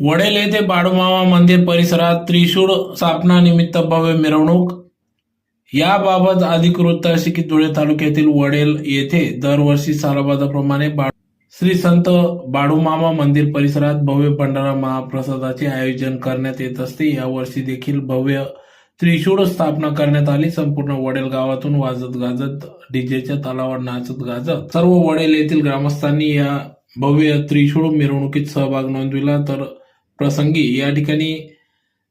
वडेल येथे बाळूमामा मंदिर परिसरात त्रिशूळ स्थापनानिमित्त भव्य मिरवणूक। याबाबत अधिक वृत्त असे की धुळे तालुक्यातील वडेल येथे दरवर्षी सालाबादाप्रमाणे श्री संत बाळूमामा मंदिर परिसरात भव्य भंडारा महाप्रसादाचे आयोजन करण्यात येत असते। यावर्षी देखील भव्य त्रिशूळ स्थापना करण्यात आली। संपूर्ण वडेल गावातून वाजत गाजत डीजेच्या तालावर नाचत गाजत सर्व वडेल येथील ग्रामस्थांनी या भव्य त्रिशूळ मिरवणुकीत सहभाग नोंदविला। तर प्रसंगी या ठिकाणी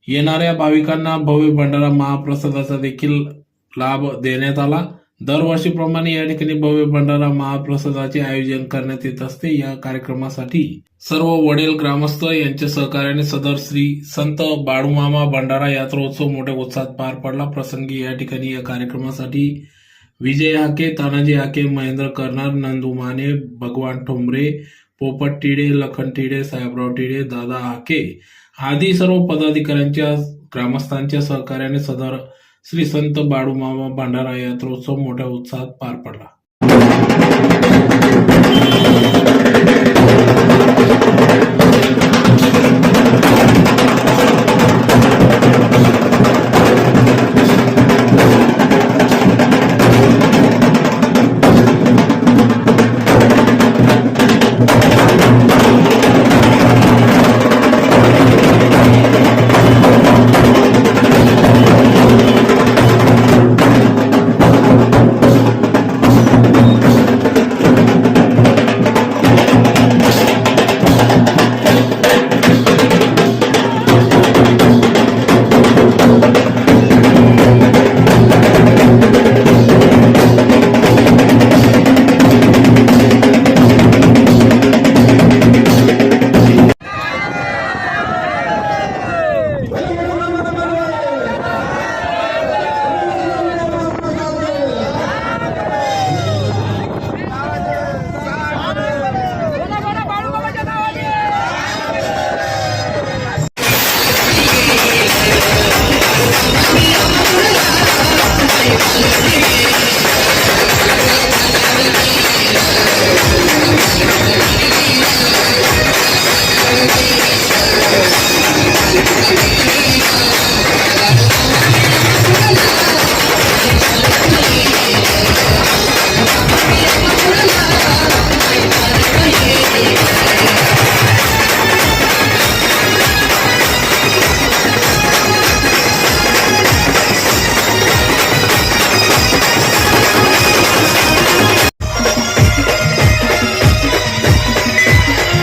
येणाऱ्या भाविकांना भव्य भंडारा महाप्रसादाचा देखील लाभ देण्यात आला। दरवर्षीप्रमाणे या ठिकाणी भव्य भंडारा महाप्रसादाचे आयोजन करण्यात येत असते। या कार्यक्रमासाठी सर्व वडेल ग्रामस्थ यांच्या सहकार्याने सदर श्री संत बाळूमामा भंडारा यात्रोत्सव मोठ्या उत्साहात पार पडला। प्रसंगी या ठिकाणी या कार्यक्रमासाठी विजय हाके, तानाजी हाके, महेंद्र कर्नार, नंदू माने, भगवान ठोंबरे, पोपट टिडे, लखन टिडे, साहेबराव टिडे, दादा हाके आदी सर्व पदाधिकाऱ्यांच्या ग्रामस्थांच्या सहकार्याने सदर श्री संत बाळूमामा भंडारा यात्रोत्सव मोठ्या उत्साहात पार पडला।